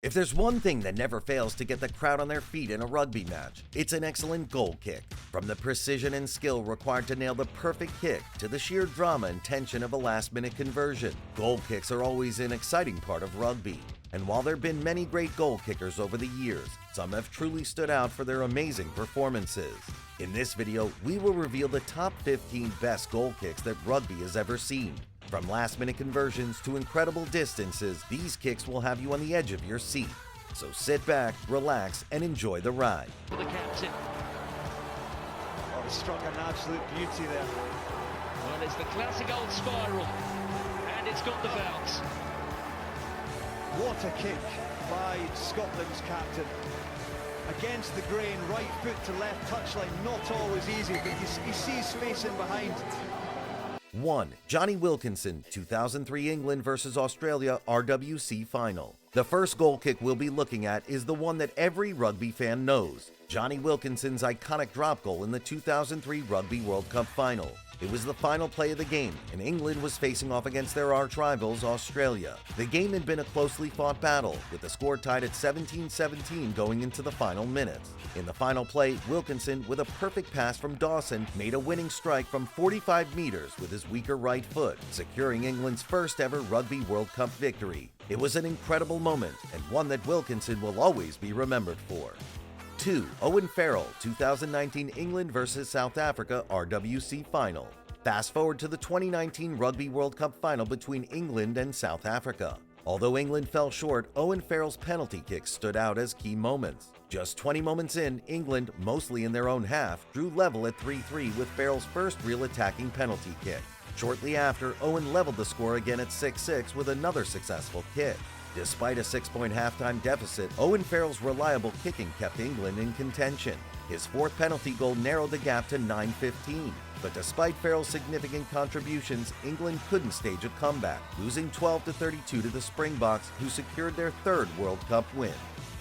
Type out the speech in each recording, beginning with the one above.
If there's one thing that never fails to get the crowd on their feet in a rugby match, it's an excellent goal kick. From the precision and skill required to nail the perfect kick to the sheer drama and tension of a last-minute conversion, goal kicks are always an exciting part of rugby. And while there have been many great goal kickers over the years, some have truly stood out for their amazing performances. In this video, we will reveal the top 15 best goal kicks that rugby has ever seen. From last-minute conversions to incredible distances, these kicks will have you on the edge of your seat. So sit back, relax, and enjoy the ride. For the captain. Oh, he struck an absolute beauty there. Well, it's the classic old spiral, and it's got the bounce. What a kick by Scotland's captain. Against the grain, right foot to left touchline, not always easy, but he sees space in behind. 1. Jonny Wilkinson, 2003 England vs Australia RWC final. The first goal kick we'll be looking at is the one that every rugby fan knows. Jonny Wilkinson's iconic drop goal in the 2003 Rugby World Cup final. It was the final play of the game, and England was facing off against their arch-rivals, Australia. The game had been a closely fought battle, with the score tied at 17-17 going into the final minutes. In the final play, Wilkinson, with a perfect pass from Dawson, made a winning strike from 45 meters with his weaker right foot, securing England's first ever Rugby World Cup victory. It was an incredible moment, and one that Wilkinson will always be remembered for. 2. Owen Farrell, 2019 England vs South Africa RWC final. Fast forward to the 2019 Rugby World Cup final between England and South Africa. Although England fell short, Owen Farrell's penalty kicks stood out as key moments. Just 20 moments in, England, mostly in their own half, drew level at 3-3 with Farrell's first real attacking penalty kick. Shortly after, Owen leveled the score again at 6-6 with another successful kick. Despite a 6-point halftime deficit, Owen Farrell's reliable kicking kept England in contention. His fourth penalty goal narrowed the gap to 9-15. But despite Farrell's significant contributions, England couldn't stage a comeback, losing 12-32 to the Springboks, who secured their third World Cup win.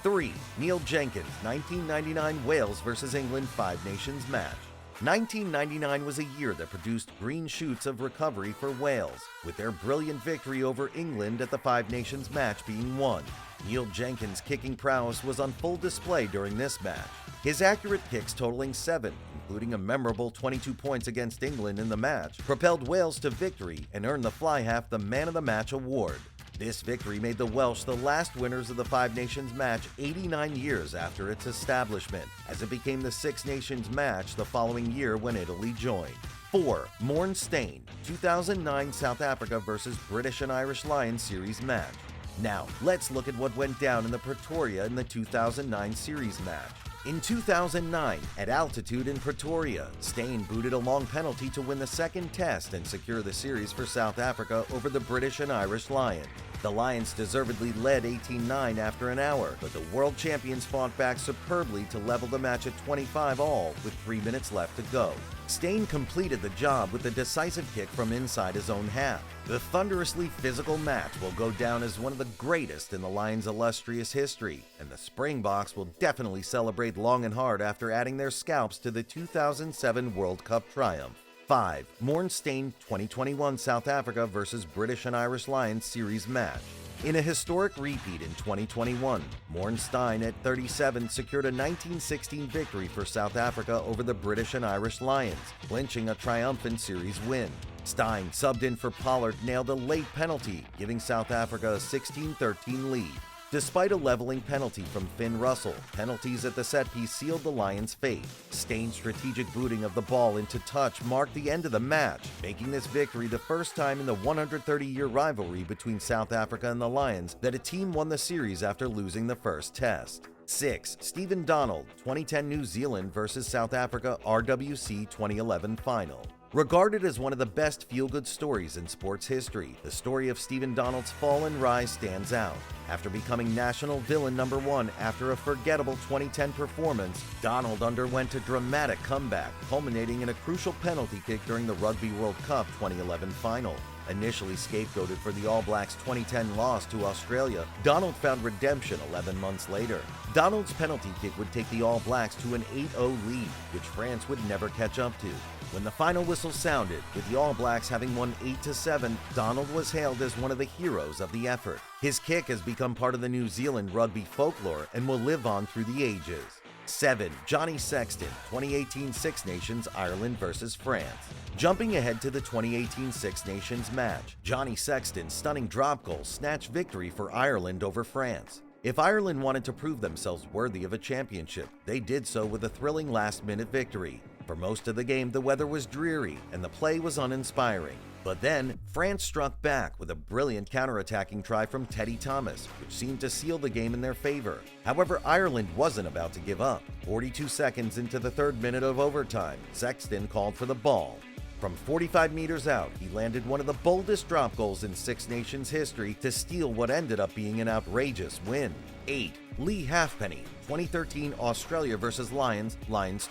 3. Neil Jenkins, 1999 Wales vs England Five Nations match. 1999 was a year that produced green shoots of recovery for Wales, with their brilliant victory over England at the Five Nations match being won. Neil Jenkins' kicking prowess was on full display during this match. His accurate kicks totaling 7, including a memorable 22 points against England in the match, propelled Wales to victory and earned the Fly Half the Man of the Match award. This victory made the Welsh the last winners of the Five Nations match 89 years after its establishment, as it became the Six Nations match the following year when Italy joined. 4. Morn Steyn, 2009 South Africa vs British and Irish Lions series match. Now, let's look at what went down in the Pretoria in the 2009 series match. In 2009, at altitude in Pretoria, Steyn booted a long penalty to win the second test and secure the series for South Africa over the British and Irish Lions. The Lions deservedly led 18-9 after an hour, but the world champions fought back superbly to level the match at 25-all with 3 minutes left to go. Steyn completed the job with a decisive kick from inside his own half. The thunderously physical match will go down as one of the greatest in the Lions' illustrious history, and the Springboks will definitely celebrate long and hard after adding their scalps to the 2007 World Cup triumph. 5. Morn Steyn 2021 South Africa vs British and Irish Lions series match. In a historic repeat in 2021, Morn Steyn at 37 secured a 1916 victory for South Africa over the British and Irish Lions, clinching a triumphant series win. Steyn, subbed in for Pollard, nailed a late penalty, giving South Africa a 16-13 lead. Despite a leveling penalty from Finn Russell, penalties at the set piece sealed the Lions' fate. Steyn's strategic booting of the ball into touch marked the end of the match, making this victory the first time in the 130-year rivalry between South Africa and the Lions that a team won the series after losing the first test. 6. Stephen Donald, 2010 New Zealand vs South Africa RWC 2011 final. Regarded as one of the best feel-good stories in sports history, the story of Stephen Donald's fall and rise stands out. After becoming national villain #1 after a forgettable 2010 performance, Donald underwent a dramatic comeback, culminating in a crucial penalty kick during the Rugby World Cup 2011 final. Initially scapegoated for the All Blacks' 2010 loss to Australia, Donald found redemption 11 months later. Donald's penalty kick would take the All Blacks to an 8-0 lead, which France would never catch up to. When the final whistle sounded, with the All Blacks having won 8-7, Donald was hailed as one of the heroes of the effort. His kick has become part of the New Zealand rugby folklore and will live on through the ages. 7. Johnny Sexton, 2018 Six Nations Ireland vs France. Jumping ahead to the 2018 Six Nations match, Johnny Sexton's stunning drop goal snatched victory for Ireland over France. If Ireland wanted to prove themselves worthy of a championship, they did so with a thrilling last-minute victory. For most of the game, the weather was dreary and the play was uninspiring. But then, France struck back with a brilliant counter-attacking try from Teddy Thomas, which seemed to seal the game in their favor. However, Ireland wasn't about to give up. 42 seconds into the third minute of overtime, Sexton called for the ball. From 45 meters out, he landed one of the boldest drop goals in Six Nations history to steal what ended up being an outrageous win. 8. Lee Halfpenny, 2013 Australia vs Lions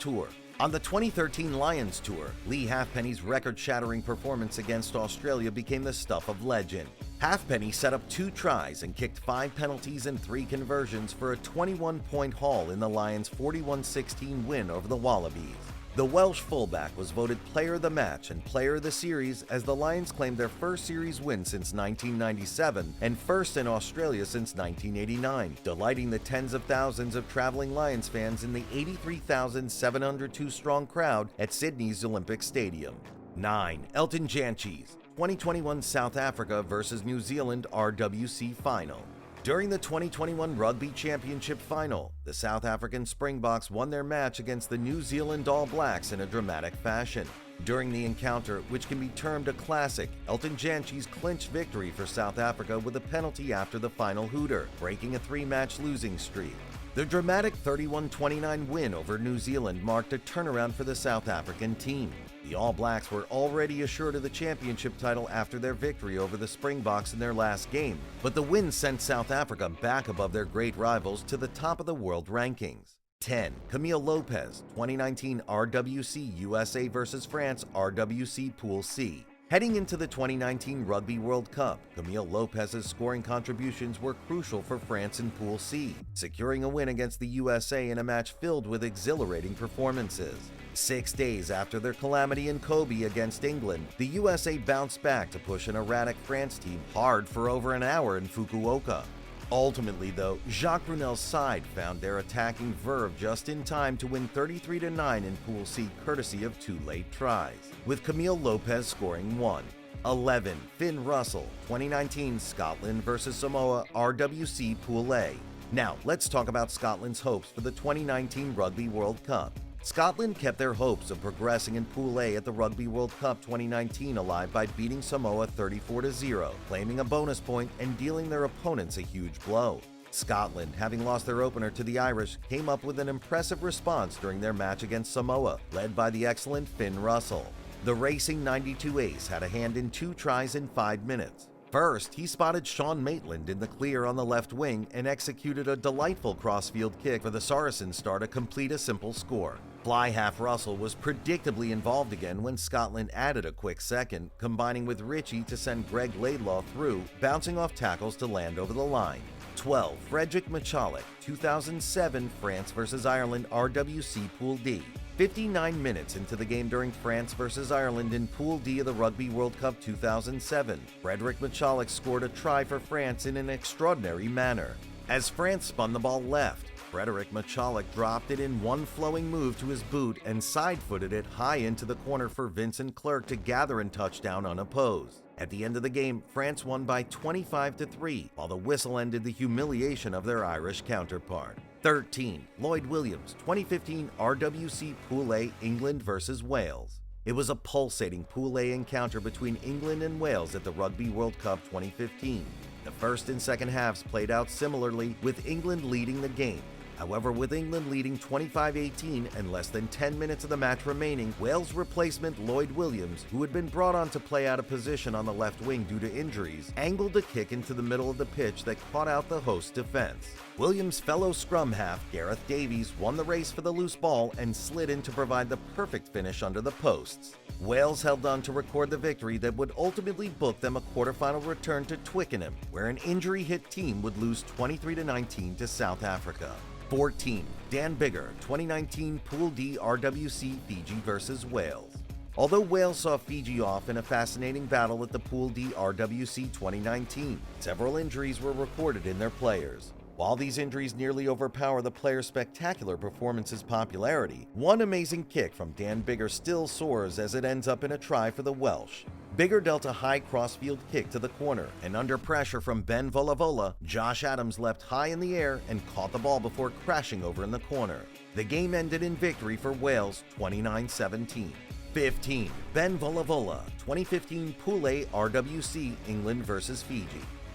Tour. On the 2013 Lions Tour, Lee Halfpenny's record-shattering performance against Australia became the stuff of legend. Halfpenny set up 2 tries and kicked 5 penalties and 3 conversions for a 21-point haul in the Lions' 41-16 win over the Wallabies. The Welsh fullback was voted Player of the Match and Player of the Series as the Lions claimed their first series win since 1997 and first in Australia since 1989, delighting the tens of thousands of traveling Lions fans in the 83,702-strong crowd at Sydney's Olympic Stadium. 9. Elton Jantjies, 2021 South Africa vs New Zealand RWC Final. During the 2021 Rugby Championship Final, the South African Springboks won their match against the New Zealand All Blacks in a dramatic fashion. During the encounter, which can be termed a classic, Elton Jantjies clinched victory for South Africa with a penalty after the final hooter, breaking a 3-match losing streak. The dramatic 31-29 win over New Zealand marked a turnaround for the South African team. The All Blacks were already assured of the championship title after their victory over the Springboks in their last game, but the win sent South Africa back above their great rivals to the top of the world rankings. 10. Camille Lopez, 2019 RWC USA vs France RWC Pool C. Heading into the 2019 Rugby World Cup, Camille Lopez's scoring contributions were crucial for France in Pool C, securing a win against the USA in a match filled with exhilarating performances. 6 days after their calamity in Kobe against England, the USA bounced back to push an erratic France team hard for over an hour in Fukuoka. Ultimately, though, Jacques Brunel's side found their attacking verve just in time to win 33-9 in Pool C courtesy of 2 late tries, with Camille Lopez scoring 1. 11. Finn Russell, 2019 Scotland vs Samoa RWC Pool A. Now, let's talk about Scotland's hopes for the 2019 Rugby World Cup. Scotland kept their hopes of progressing in Pool A at the Rugby World Cup 2019 alive by beating Samoa 34-0, claiming a bonus point and dealing their opponents a huge blow. Scotland, having lost their opener to the Irish, came up with an impressive response during their match against Samoa, led by the excellent Finn Russell. The racing 92 ace had a hand in 2 tries in 5 minutes. First, he spotted Sean Maitland in the clear on the left wing and executed a delightful crossfield kick for the Saracen star to complete a simple score. Fly half Russell was predictably involved again when Scotland added a quick second, combining with Ritchie to send Greg Laidlaw through, bouncing off tackles to land over the line. 12. Frederick Michalek, 2007 France vs Ireland RWC Pool D. 59 minutes into the game during France vs Ireland in Pool D of the Rugby World Cup 2007, Frederick Michalek scored a try for France in an extraordinary manner. As France spun the ball left, Frederick Michalek dropped it in one flowing move to his boot and side-footed it high into the corner for Vincent Clerc to gather and touchdown unopposed. At the end of the game, France won by 25-3, while the whistle ended the humiliation of their Irish counterpart. 13. Lloyd Williams, 2015 RWC Pool A England vs Wales. It was a pulsating Pool A encounter between England and Wales at the Rugby World Cup 2015. The first and second halves played out similarly, with England leading the game. However, with England leading 25-18 and less than 10 minutes of the match remaining, Wales replacement Lloyd Williams, who had been brought on to play out of position on the left wing due to injuries, angled a kick into the middle of the pitch that caught out the host defense. Williams' fellow scrum half, Gareth Davies, won the race for the loose ball and slid in to provide the perfect finish under the posts. Wales held on to record the victory that would ultimately book them a quarterfinal return to Twickenham, where an injury-hit team would lose 23-19 to South Africa. 14. Dan Biggar, 2019 Pool D RWC Fiji vs Wales. although Wales saw Fiji off in a fascinating battle at the Pool D RWC 2019. Several injuries were recorded in their players. While these injuries nearly overpower the players' spectacular performance's popularity, one amazing kick from Dan Biggar still soars as it ends up in a try for the Welsh. Biggar dealt a high crossfield kick to the corner, and under pressure from Ben Volavola, Josh Adams leapt high in the air and caught the ball before crashing over in the corner. The game ended in victory for Wales 29-17. 15. Ben Volavola, 2015 Pool A RWC England vs Fiji.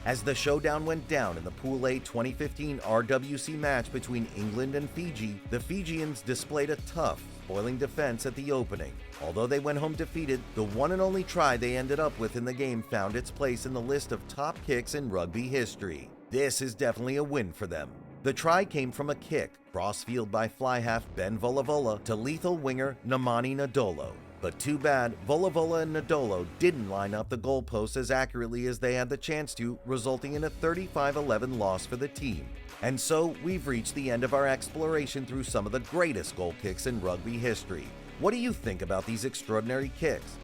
As the showdown went down in the Pool A 2015 RWC match between England and Fiji, the Fijians displayed a tough, spoiling defense at the opening. Although they went home defeated, the one and only try they ended up with in the game found its place in the list of top kicks in rugby history. This is definitely a win for them. The try came from a kick, crossfield by fly half Ben Volavola to lethal winger Nemani Nadolo. But too bad, Volavola and Nadolo didn't line up the goalposts as accurately as they had the chance to, resulting in a 35-11 loss for the team. And so, we've reached the end of our exploration through some of the greatest goal kicks in rugby history. What do you think about these extraordinary kicks?